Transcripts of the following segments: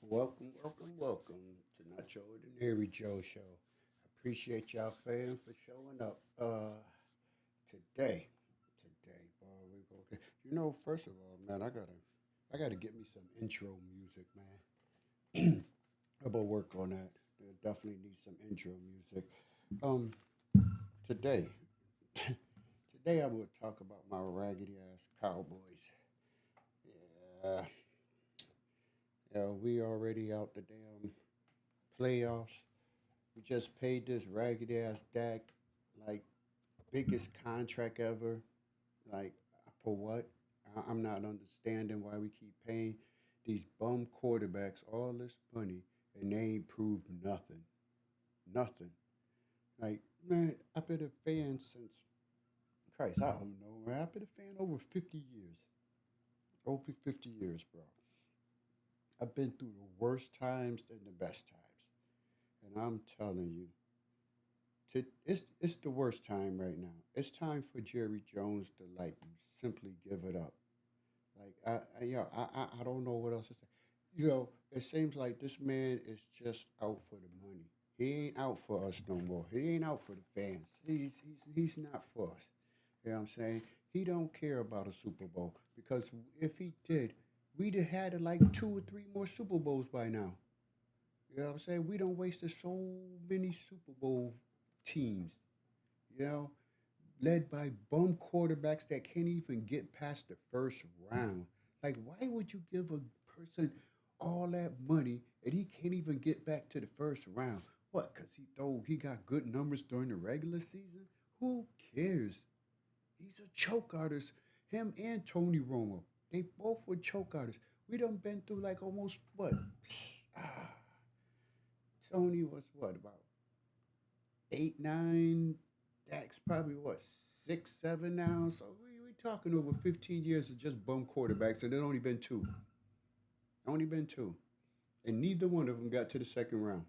Welcome to Not Your Ordinary Joe Show. I appreciate y'all fans for showing up. Today, boy, we go. First of all, man, I gotta get me some intro music, man. I'm gonna work on that. I definitely need some intro music. Um, today, today I will talk about my raggedy ass Cowboys. Yeah, yeah, we already out the damn playoffs. We just paid this raggedy ass Dak like biggest contract ever. Like for what? I'm not understanding why we keep paying these bum quarterbacks all this money and they ain't proved nothing. Nothing. Like, man, I've been a fan since Christ, I don't know, man. I've been a fan over 50 years. Over 50 years, bro. I've been through the worst times and the best times. And I'm telling you, it's the worst time right now. It's time for Jerry Jones to like simply give it up. Like I don't know what else to say. It seems like this man is just out for the money. He ain't out for us no more. He ain't out for the fans. He's not for us. You know what I'm saying? He don't care about a Super Bowl because if he did, we'd have had like two or three more Super Bowls by now. You know what I'm saying? We don't wasted so many Super Bowl teams. You know, led by bum quarterbacks that can't even get past the first round. Like, why would you give a person all that money and he can't even get back to the first round? What? Because he got good numbers during the regular season? Who cares? He's a choke artist. Him and Tony Romo, they both were choke artists. We done been through like almost what? Ah, Tony was what about 8, 9. Dak's probably what 6, 7 now. So we talking over 15 years of just bum quarterbacks, and it only been two. Only been two, and neither one of them got to the second round.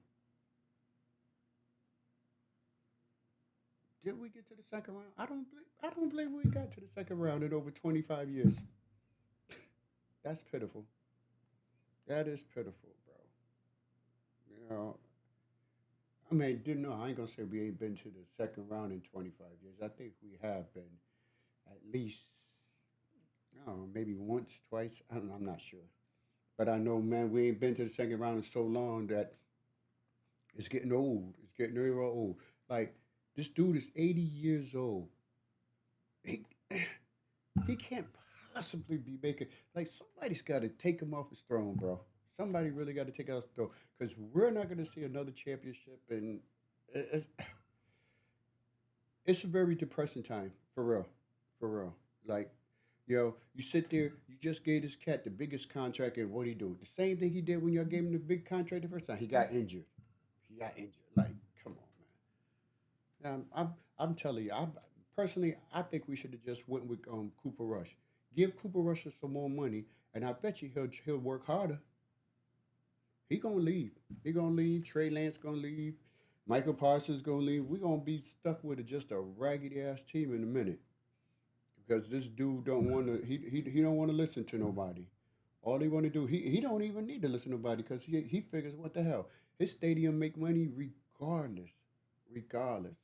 Did we get to the second round? I don't believe we got to the second round in over 25 years. That's pitiful. That is pitiful, bro. You know, I mean, didn't know. I ain't gonna say we ain't been to the second round in 25 years. I think we have been at least, I don't know, maybe once, twice. I don't know, I'm not sure. But I know, man, we ain't been to the second round in so long that it's getting old. It's getting real old. Like, this dude is 80 years old. He, he can't possibly be making, like, somebody's got to take him off his throne, bro. Somebody really got to take out his throne because we're not going to see another championship. And it's, it's a very depressing time, for real. For real. Like, you sit there, you just gave this cat the biggest contract, and what he do? The same thing he did when y'all gave him the big contract the first time. He got injured. He got injured. Like, come on, man. I'm telling you, personally, I think we should have just went with Cooper Rush. Give Cooper Rush some more money, and I bet you he'll work harder. He gonna leave. He gonna leave. Trey Lance gonna leave. Michael Parsons gonna leave. We gonna be stuck with just a raggedy ass team in a minute because this dude don't want to. He don't want to listen to nobody. All he want to do, he don't even need to listen to nobody because he figures what the hell, his stadium make money regardless, regardless.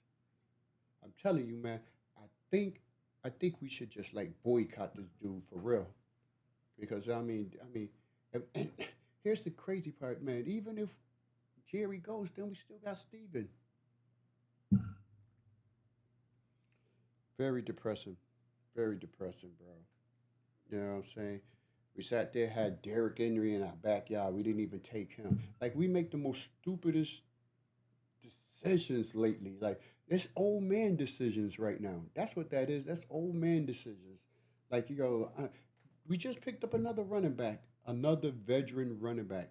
I'm telling you, man. I think I think we should just like boycott this dude for real because I mean, and here's the crazy part, man. Even if Jerry goes, then we still got Steven. Very depressing, very depressing, bro. You know what I'm saying? We sat there, had Derrick Henry in our backyard. We didn't even take him. Like we make the most stupidest decisions lately. Like it's old man decisions right now. That's what that is. That's old man decisions. Like we just picked up another running back, another veteran running back.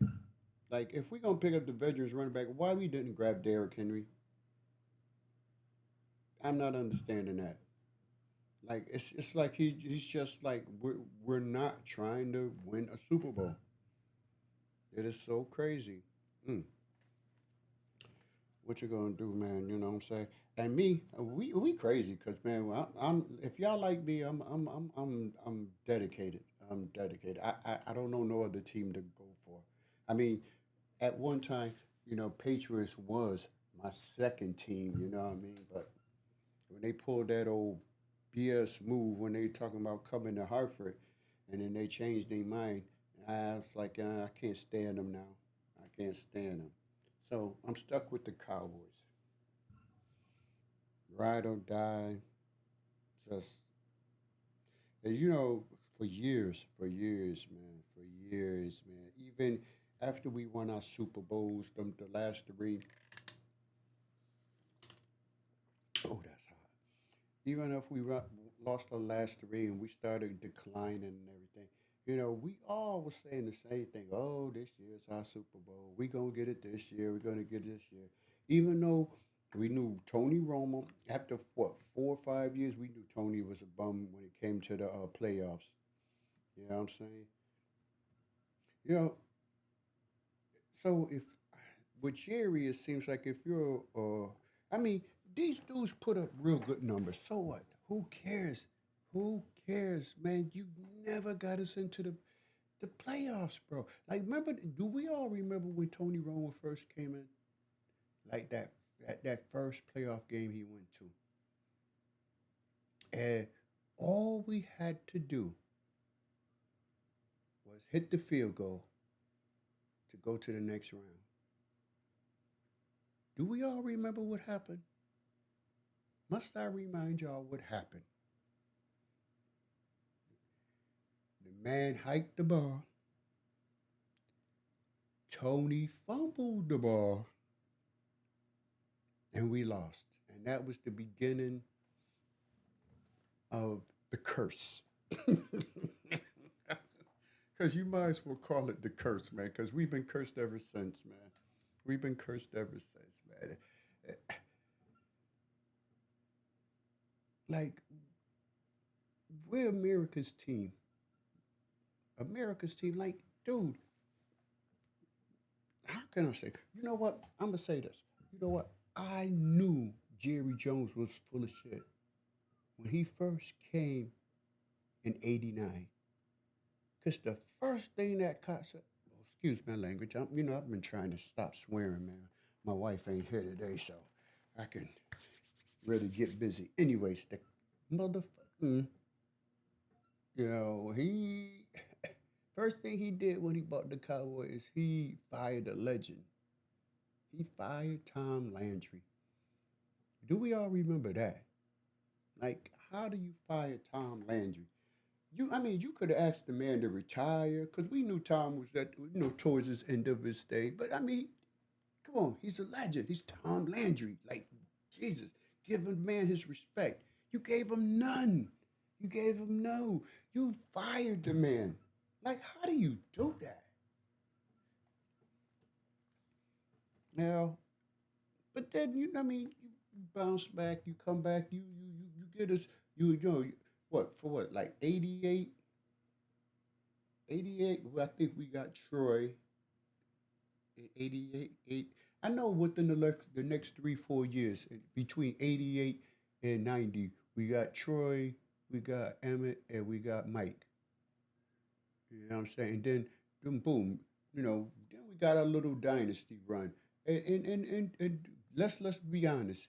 Like if we gonna pick up the veterans running back, why we didn't grab Derrick Henry? I'm not understanding that. Like it's like he's just like we're not trying to win a Super Bowl. It is so crazy. Mm, what you gonna do, man? You know what I'm saying? And me, we crazy because man, I'm if y'all like me, I'm dedicated. I'm dedicated. I don't know no other team to go for. I mean, at one time, Patriots was my second team. You know what I mean? But when they pulled that old BS move when they talking about coming to Hartford, and then they changed their mind, I was like, I can't stand them now. I can't stand them. So I'm stuck with the Cowboys. Ride or die. Just and for years, man. Even after we won our Super Bowls, the last three, oh, that's hot. Even if we lost the last three and we started declining and everything, we all were saying the same thing. Oh, this year's our Super Bowl. We gonna get it this year. We're gonna get it this year. Even though we knew Tony Romo after what 4 or 5 years, we knew Tony was a bum when it came to the playoffs. You know what I'm saying? You know, so if with Jerry, it seems like if you're, I mean, these dudes put up real good numbers. So what? Who cares? Who cares, man? You never got us into the playoffs, bro. Like, remember? Do we all remember when Tony Romo first came in? Like that first playoff game he went to, and all we had to do was hit the field goal to go to the next round. Do we all remember what happened? Must I remind y'all what happened? The man hiked the ball. Tony fumbled the ball, and we lost. And that was the beginning of the curse. Because you might as well call it the curse, man, because we've been cursed ever since, man. We've been cursed ever since, man. Like, we're America's team. America's team. Like, dude, how can I say? You know what? I'm going to say this. You know what? I knew Jerry Jones was full of shit when he first came in '89. Because the first thing that caught, oh, excuse my language, I've been trying to stop swearing, man. My wife ain't here today, so I can really get busy. Anyways, the motherfucker, he, first thing he did when he bought the Cowboys, he fired a legend. He fired Tom Landry. Do we all remember that? Like, how do you fire Tom Landry? You could have asked the man to retire because we knew Tom was towards his end of his stay. But I mean, come on, he's a legend. He's Tom Landry. Like, Jesus, give a man his respect. You gave him none. You gave him no. You fired the man. Like, how do you do that? Now, but then you bounce back, you come back, you get us, what for what like 88, 88. Well, I think we got Troy in 88, eight. I know within the next 3 4 years between 88 and 90, we got Troy, we got Emmett, and we got Mike. You know what I'm saying? And then boom, then we got our little dynasty run. And let's be honest,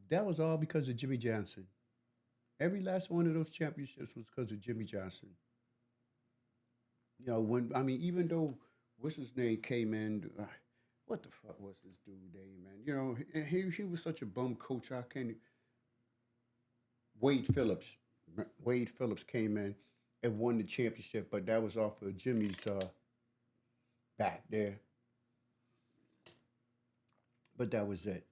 that was all because of Jimmy Johnson. Every last one of those championships was because of Jimmy Johnson. When I mean, even though what's his name came in, what the fuck was this dude name, man? He was such a bum coach. I can't. Wade Phillips. Wade Phillips came in and won the championship, but that was off of Jimmy's back there. But that was it.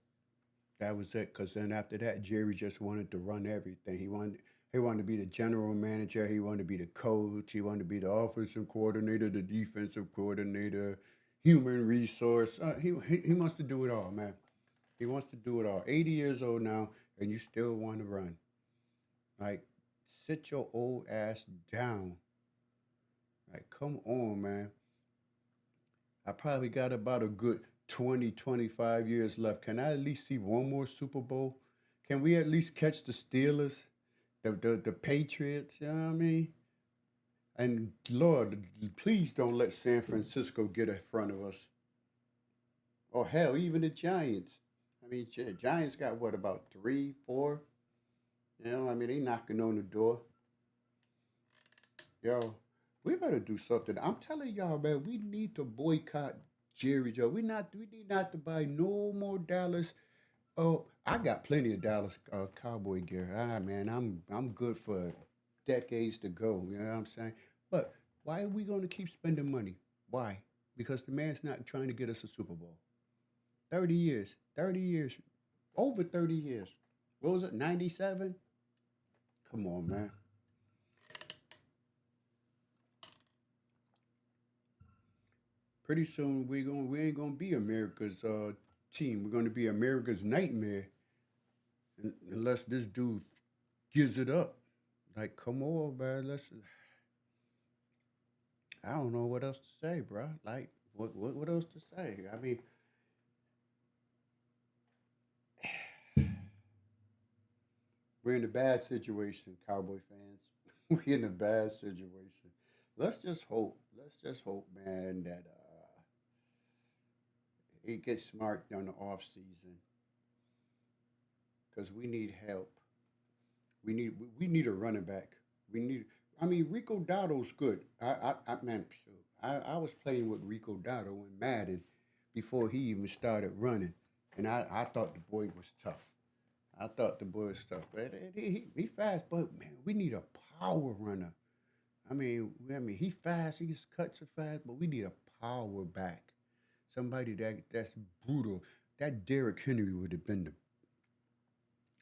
That was it. Because then after that, Jerry just wanted to run everything. He wanted to be the general manager. He wanted to be the coach. He wanted to be the offensive coordinator, the defensive coordinator, human resource. He wants to do it all, man. He wants to do it all. 80 years old now, and you still want to run. Like, sit your old ass down. Like, come on, man. I probably got about a good 20, 25 years left. Can I at least see one more Super Bowl? Can we at least catch the Steelers, the Patriots? You know what I mean? And Lord, please don't let San Francisco get in front of us. Or hell, even the Giants. I mean, shit, Giants got what, about three, four? You know, I mean, they knocking on the door. Yo, we better do something. I'm telling y'all, man, we need to boycott Jerry Joe. We need not to buy no more Dallas. Oh, I got plenty of Dallas Cowboy gear. Ah, man, I'm good for decades to go. You know what I'm saying? But why are we going to keep spending money? Why? Because the man's not trying to get us a Super Bowl. 30 years, 30 years, over 30 years. What was it? 97. Come on, man. Pretty soon we ain't gonna be America's team. We're gonna be America's nightmare unless this dude gives it up. Like, come on, man. Let's. I don't know what else to say, bro. Like, what else to say? I mean, we're in a bad situation, Cowboy fans. We're in a bad situation. Let's just hope. Let's just hope, man, that it gets smart during the off season because we need help. We need a running back. We need. I mean, Rico Dotto's good. Man, shoot, I was playing with Rico Dotto in Madden before he even started running, and I thought the boy was tough. I thought the boy was tough, but he fast. But man, we need a power runner. I mean, he fast. He just cuts it fast, but we need a power back. Somebody that's brutal. That Derrick Henry would have been the.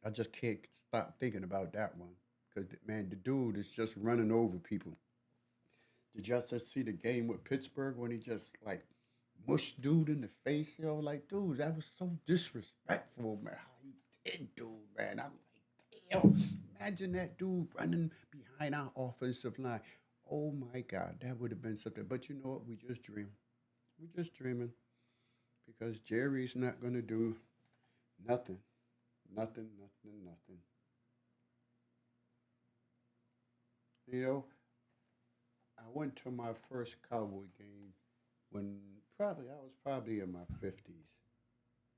I just can't stop thinking about that one because man, the dude is just running over people. Did y'all just see the game with Pittsburgh when he just like mushed dude in the face? Yo, like dude, that was so disrespectful, man. How he did, dude, man. I'm like, damn. Imagine that dude running behind our offensive line. Oh my God, that would have been something. But you know what? We just dream. We're just dreaming because Jerry's not gonna do nothing, nothing, nothing, nothing. You know, I went to my first Cowboy game when probably I was probably in my 50s.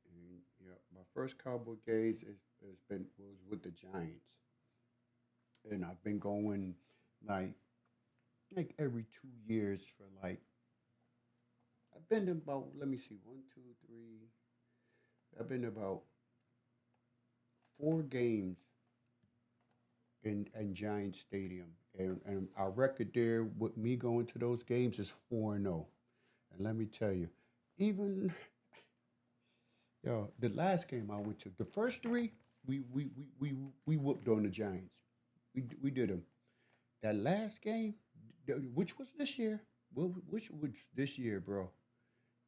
And yeah, my first Cowboy games has been was with the Giants, and I've been going like every 2 years for like I've been to about let me see 1, 2, 3. I've been to about 4 games in Giant Stadium, and our record there with me going to those games is 4-0. And let me tell you, even yo, the last game I went to, the first three, we whooped on the Giants. We did them. That last game, which was this year, which was this year, bro,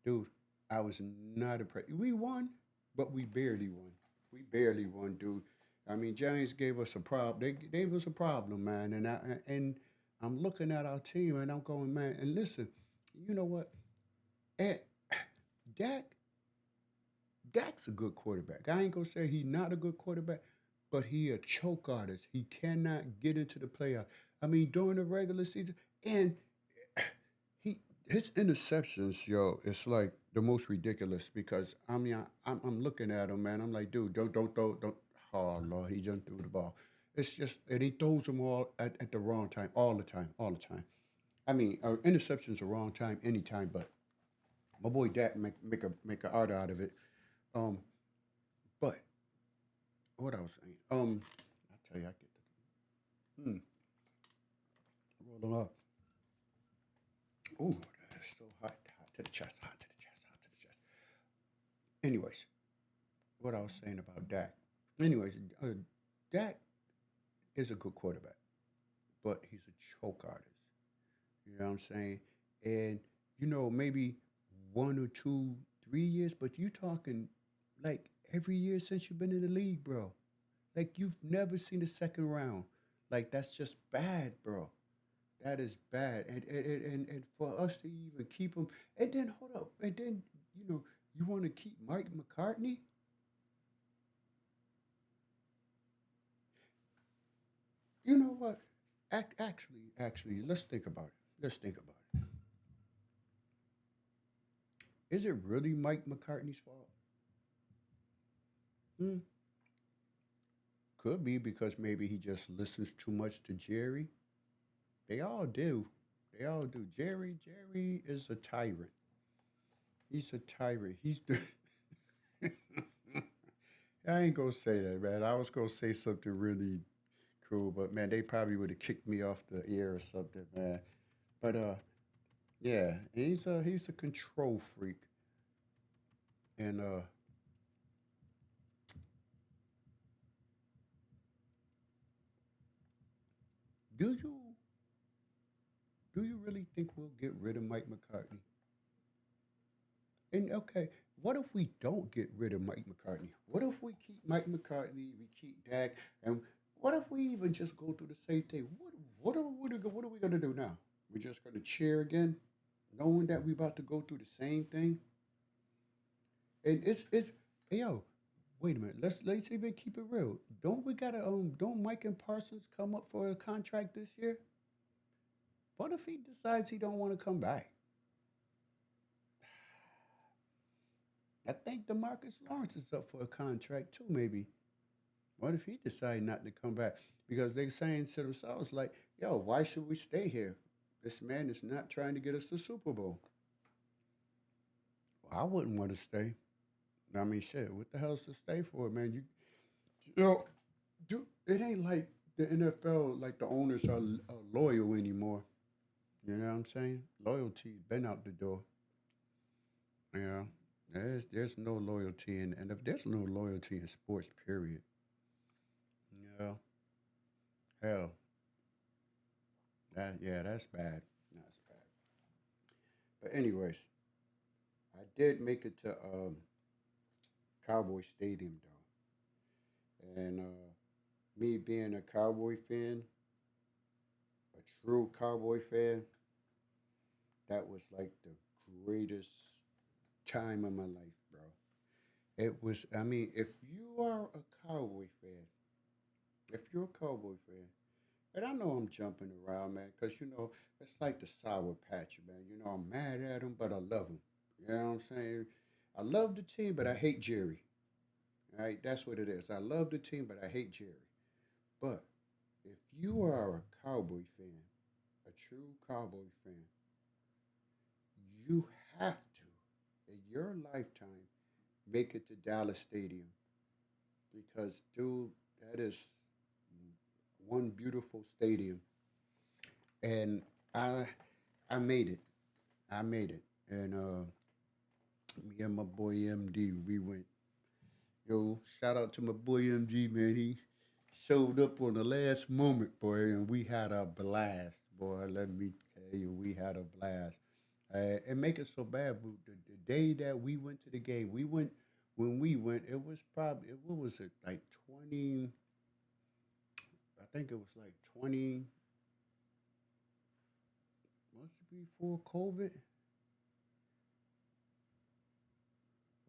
dude, I was not impressed. We won, but we barely won. We barely won, dude. I mean, Giants gave us a problem. They gave us a problem, man. And I'm looking at our team and I'm going, man. And listen, you know what? Eh, Dak Dak's a good quarterback. I ain't gonna say he's not a good quarterback, but he a choke artist. He cannot get into the playoff. I mean, during the regular season, and he his interceptions, yo, it's like the most ridiculous because I mean, I'm looking at him, man. I'm like, dude, don't. Oh Lord, he just threw the ball. It's just, and he throws them all at the wrong time, all the time, all the time. I mean, interceptions are wrong time, anytime, but my boy Dak make a art out of it. Um, but what I was saying. I tell you, I get rolling up. Ooh, that's so hot, hot to the chest, hot to the chest, hot to the chest. Anyways, what I was saying about Dak. Anyways, Dak is a good quarterback, but he's a choke artist. You know what I'm saying? And maybe 1 or 2, 3 years, but you talking like every year since you've been in the league, bro. Like you've never seen a second round. Like that's just bad, bro. That is bad. And for us to even keep him, and then hold up, and then you want to keep Mike McCartney? You know what? Actually, let's think about it. Let's think about it. Is it really Mike McCartney's fault? Hmm. Could be because maybe he just listens too much to Jerry. They all do. They all do. Jerry is a tyrant. He's a tyrant. He's the. I ain't gonna say that, man. I was gonna say something really cool, but man, they probably would have kicked me off the air or something, man. But yeah, he's a control freak, and do you do you really think we'll get rid of Mike McCartney? And okay, what if we don't get rid of Mike McCartney? What if we keep Mike McCartney, we keep Dak, and what if we even just go through the same thing? What are we gonna do now? We're just gonna cheer again, knowing that we about to go through the same thing. And it's hey, yo, wait a minute. Let's even keep it real. Don't Mike and Parsons come up for a contract this year? What if he decides he don't want to come back? I think Demarcus Lawrence is up for a contract too, maybe. What if he decide not to come back? Because they're saying to themselves, like, yo, why should we stay here? This man is not trying to get us the Super Bowl. Well, I wouldn't want to stay. I mean, shit, what the hell's to stay for, man? You know, it ain't like the NFL, like the owners are loyal anymore. You know what I'm saying? Loyalty's been out the door. Yeah, there's no loyalty in, and if there's no loyalty in sports, period. Yeah, hell, that's bad. That's bad. But anyways, I did make it to Cowboy Stadium though, and me being a Cowboy fan, a true Cowboy fan, that was like the greatest time of my life, bro. It was. I mean, if you are a Cowboy fan, if you're a Cowboy fan, and I know I'm jumping around, man, because it's like the Sour Patch, man. I'm mad at him, but I love him. You know what I'm saying? I love the team, but I hate Jerry. All right, that's what it is. I love the team, but I hate Jerry. But if you are a Cowboy fan, a true Cowboy fan, you have to, in your lifetime, make it to Dallas Stadium because, dude, that is one beautiful stadium, and I I made it. I made it, and me and my boy MD, we went. Yo, shout out to my boy MG, man. He showed up on the last moment, boy, and we had a blast, boy. Let me tell you, we had a blast. And make it so bad, but the day that we went to the game, we went when we went. It was probably what was it like 20? I think it was like 20. Was it before COVID?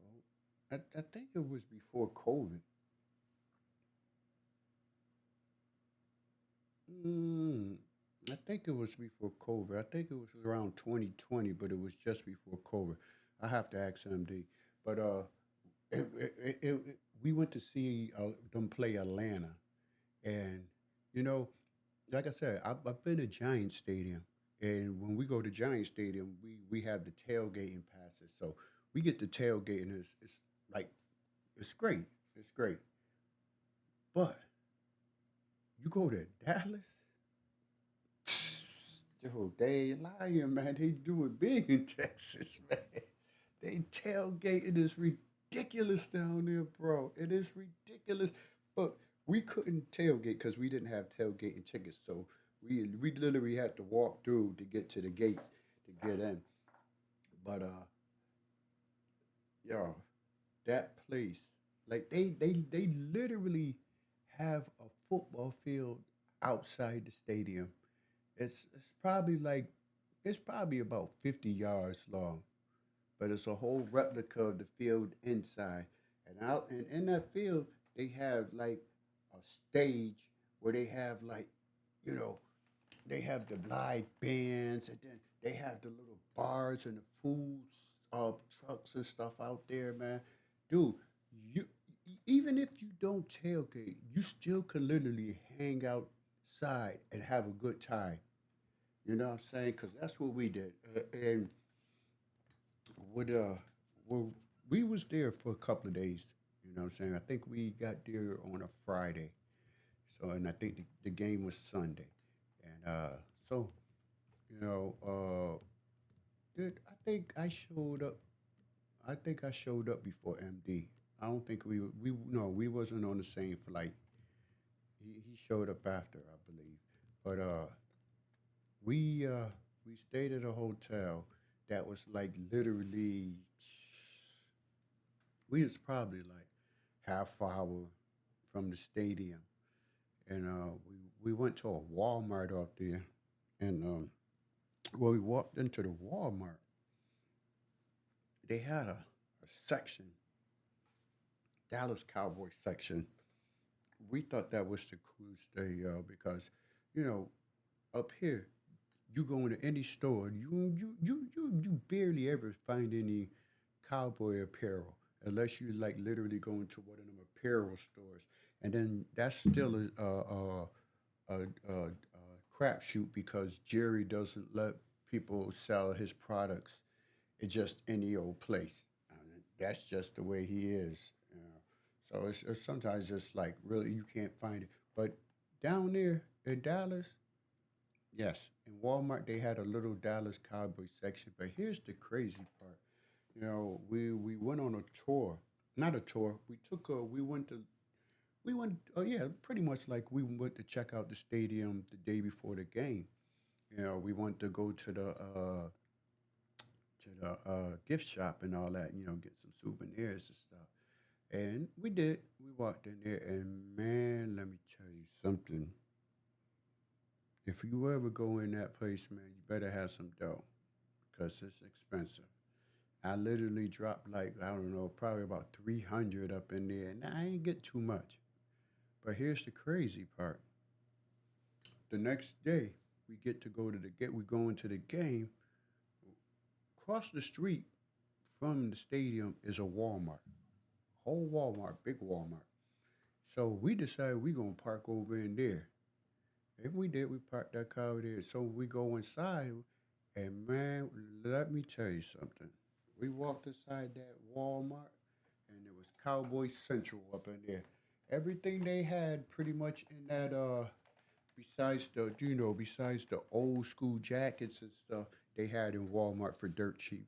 Oh, I think it was before COVID. Mm, I think it was before COVID. I think it was around 2020, but it was just before COVID. I have to ask MD. But we went to see them play Atlanta, and you know, like I said, I've been to Giant Stadium, and when we go to Giant Stadium, we have the tailgating passes, so we get the tailgating. It's like it's great. It's great. But you go to Dallas, dude, they ain't lying, man. They do it big in Texas, man. They tailgating is ridiculous down there, bro. It is ridiculous. But we couldn't tailgate because we didn't have tailgating tickets. So we literally had to walk through to get to the gate to get in. But yo, that place, like they literally have a football field outside the stadium. It's probably about 50 yards long, but it's a whole replica of the field inside. And in that field, they have like a stage where they have like, you know, They have the live bands, and then they have the little bars and the food trucks and stuff out there, man. Dude, you even if you don't tailgate, you still can literally hang outside and have a good time. You know what I'm saying? Because that's what we did. And with well, we was there for a couple of days. You know what I'm saying? I think we got there on a Friday. So, and I think the game was Sunday. And so, you know, I think I showed up. I think I showed up before MD. I don't think we no, we wasn't on the same flight. He showed up after, I believe. But we uh we stayed at a hotel that was like literally we was probably like half hour from the stadium, and we went to a Walmart out there, and when we walked into the Walmart, they had a section, Dallas Cowboys section. We thought that was the coolest day, because you know up here you go into any store, you barely ever find any cowboy apparel unless you like literally go into one of them apparel stores, and then that's still a crapshoot because Jerry doesn't let people sell his products. It's just any old place. I mean, that's just the way he is. You know? So it's sometimes just like really you can't find it. But down there in Dallas, yes, in Walmart they had a little Dallas Cowboy section. But here's the crazy part. You know, we went on a tour, not a tour. We went. Oh yeah, pretty much like we went to check out the stadium the day before the game. You know, we wanted to go to the gift shop and all that. You know, get some souvenirs and stuff. And we did. We walked in there, and man, let me tell you something. If you ever go in that place, man, you better have some dough because it's expensive. I literally dropped like I don't know, probably about 300 up in there, and I ain't get too much. But here's the crazy part: the next day, we get to go to the get. We go into the game. Across the street from the stadium is a Walmart, whole Walmart, big Walmart. So we decided we gonna park over in there. And we did. We parked that car over there. So we go inside, and man, let me tell you something. We walked inside that Walmart, and it was Cowboy Central up in there. Everything they had pretty much in that besides besides the old school jackets and stuff they had in Walmart for dirt cheap.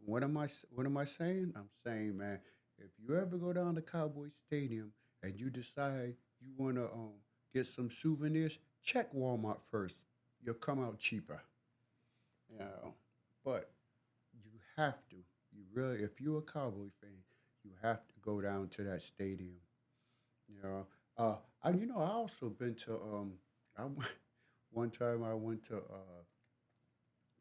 What am I saying? I'm saying, man, if you ever go down to Cowboy Stadium and you decide you wanna get some souvenirs, check Walmart first. You'll come out cheaper. You know. But you have to. You really if you're a Cowboy fan, you have to go down to that stadium. You know. I also been to I went, one time I went to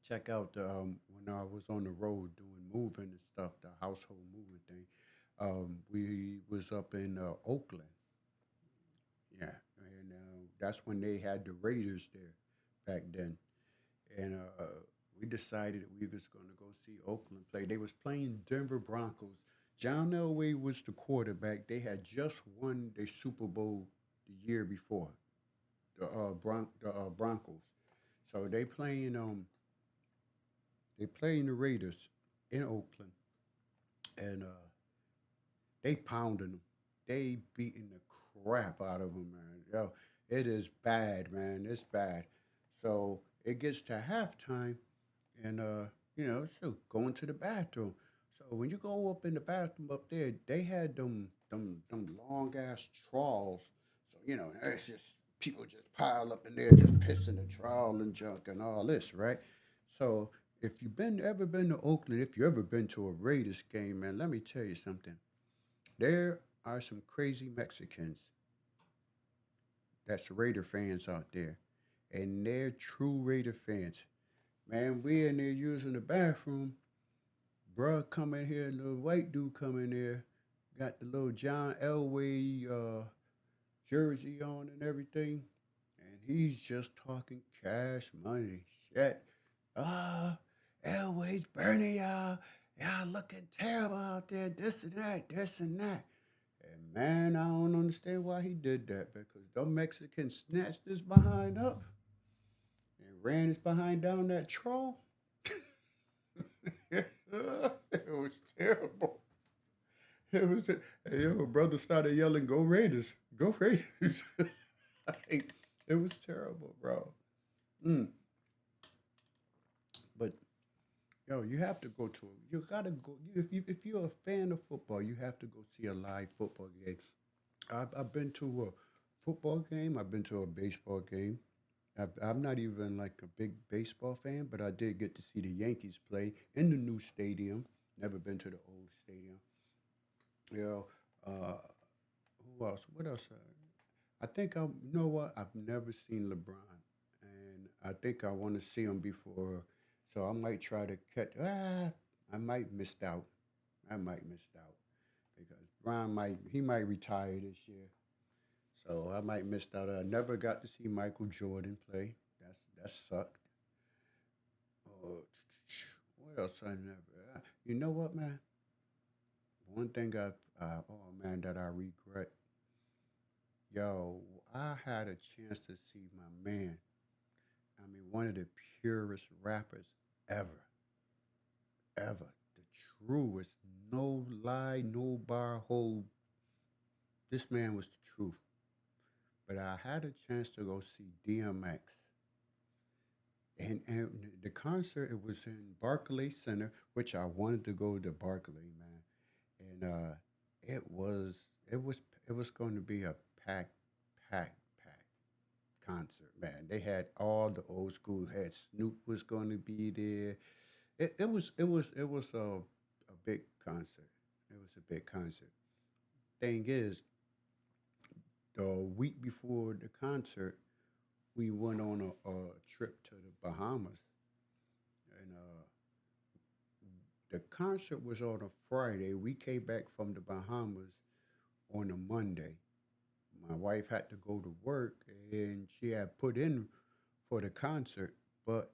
check out when I was on the road doing moving and stuff, the household moving thing. We was up in Oakland, yeah, and that's when they had the Raiders there back then, and we decided that we was gonna go see Oakland play. They was playing Denver Broncos. John Elway was the quarterback. They had just won their Super Bowl the year before, the Broncos. So they playing the Raiders in Oakland, and they pounding them. They beating the crap out of them, man. Yo, it is bad, man. It's bad. So it gets to halftime, and so going to the bathroom. So when you go up in the bathroom up there, they had them long ass trawls. So it's just people just pile up in there, just pissing the trawl and junk and all this, right? So if you've been ever been to Oakland, if you ever been to a Raiders game, man, let me tell you something. There are some crazy Mexicans that's Raider fans out there, and they're true Raider fans. Man, we in there using the bathroom. Bruh come in here, little white dude come in there, got the little John Elway jersey on and everything. And he's just talking cash money shit. Uh, Airways burning y'all. Y'all looking terrible out there. This and that, this and that. And man, I don't understand why he did that because them Mexicans snatched his behind up and ran his behind down that troll. It was terrible. It was, and yo, brother started yelling, "Go Raiders! Go Raiders!" Like, it was terrible, bro. Mm. But yo, you have to go to. You gotta go. If you're a fan of football, you have to go see a live football game. I've been to a football game. I've been to a baseball game. I'm not even like a big baseball fan, but I did get to see the Yankees play in the new stadium. Never been to the old stadium. You know, uh, who else? What else? I think I. You know what? I've never seen LeBron, and I think I want to see him before. So I might try to catch. I might missed out. I might missed out because Brian might he might retire this year. So I might missed out. I never got to see Michael Jordan play. That sucked. Uh, what else I never? You know what, man? One thing oh man that I regret. Yo, I had a chance to see my man. I mean, one of the purest rappers ever, ever. The truest, no lie, no bar hold. This man was the truth. But I had a chance to go see DMX. And the concert, it was in Barclay Center, which I wanted to go to Barclay, man. And it was going to be a packed, packed concert, man. They had all the old school. Had Snoop was going to be there. It was a big concert. It was a big concert. Thing is, the week before the concert, we went on a trip to the Bahamas, and the concert was on a Friday. We came back from the Bahamas on a Monday. My wife had to go to work, and she had put in for the concert, but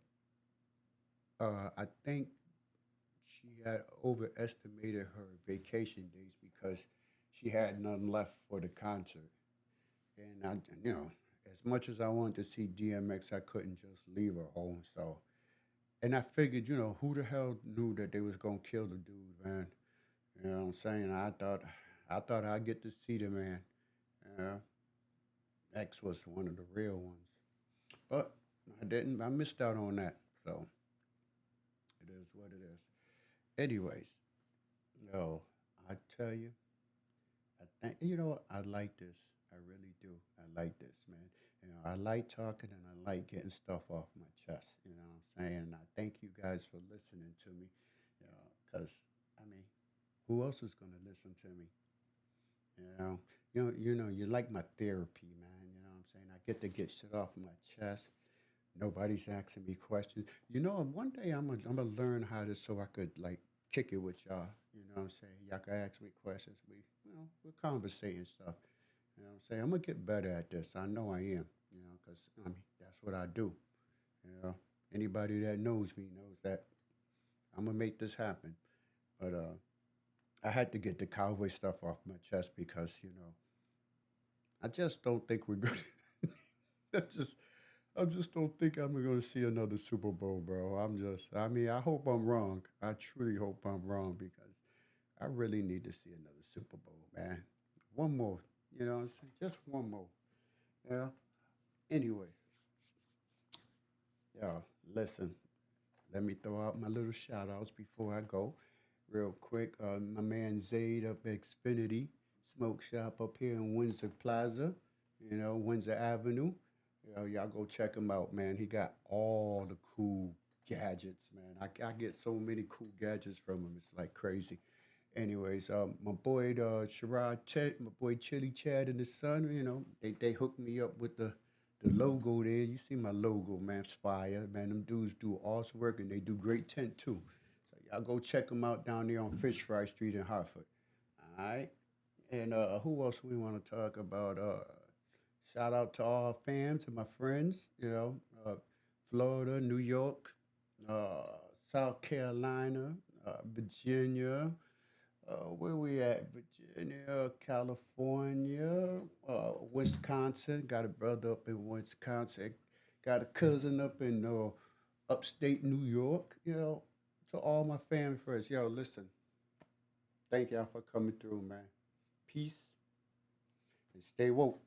I think she had overestimated her vacation days because she had none left for the concert. And as much as I wanted to see DMX, I couldn't just leave her home. So, and I figured, who the hell knew that they was gonna kill the dude, man? You know what I'm saying? I thought I'd get to see the man. Uh, X was one of the real ones, but I didn't. I missed out on that. So it is what it is. Anyways, yo, I tell you, I like this. I really do. I like this, man. I like talking and I like getting stuff off my chest. You know what I'm saying? And I thank you guys for listening to me. Because I mean, who else is gonna listen to me? You know, you like my therapy, man. You know what I'm saying? I get shit off my chest. Nobody's asking me questions. One day I'm gonna learn how to so I could like kick it with y'all. You know what I'm saying? Y'all can ask me questions. We're conversating stuff. You know what I'm saying? I'm gonna get better at this. I know I am. Because I mean that's what I do. You know, anybody that knows me knows that I'm gonna make this happen. But I had to get the cowboy stuff off my chest because I just don't think we're good. I just I just don't think I'm going to see another Super Bowl, bro. I mean, I hope I'm wrong. I truly hope I'm wrong because I really need to see another Super Bowl, man. One more, you know what I'm saying? Just one more. Yeah. Anyways, yeah, listen, let me throw out my little shout outs before I go. Real quick, my man Zaid up at Xfinity Smoke Shop up here in Windsor Plaza, Windsor Avenue. Y'all go check him out, man. He got all the cool gadgets, man. I get so many cool gadgets from him. It's like crazy. Anyways, my boy Sherrod Ted, my boy Chili Chad and his son, they hooked me up with the logo there. You see my logo, man. It's fire, man. Them dudes do awesome work and they do great tent too. So y'all go check them out down there on Fish Fry Street in Hartford. All right. And who else we want to talk about? Shout out to all our fam, to my friends, Florida, New York, uh, South Carolina, Virginia, where we at? Virginia, California, Wisconsin. Got a brother up in Wisconsin. Got a cousin up in upstate New York. To all my family friends. Yo, listen. Thank y'all for coming through, man. Peace and stay woke.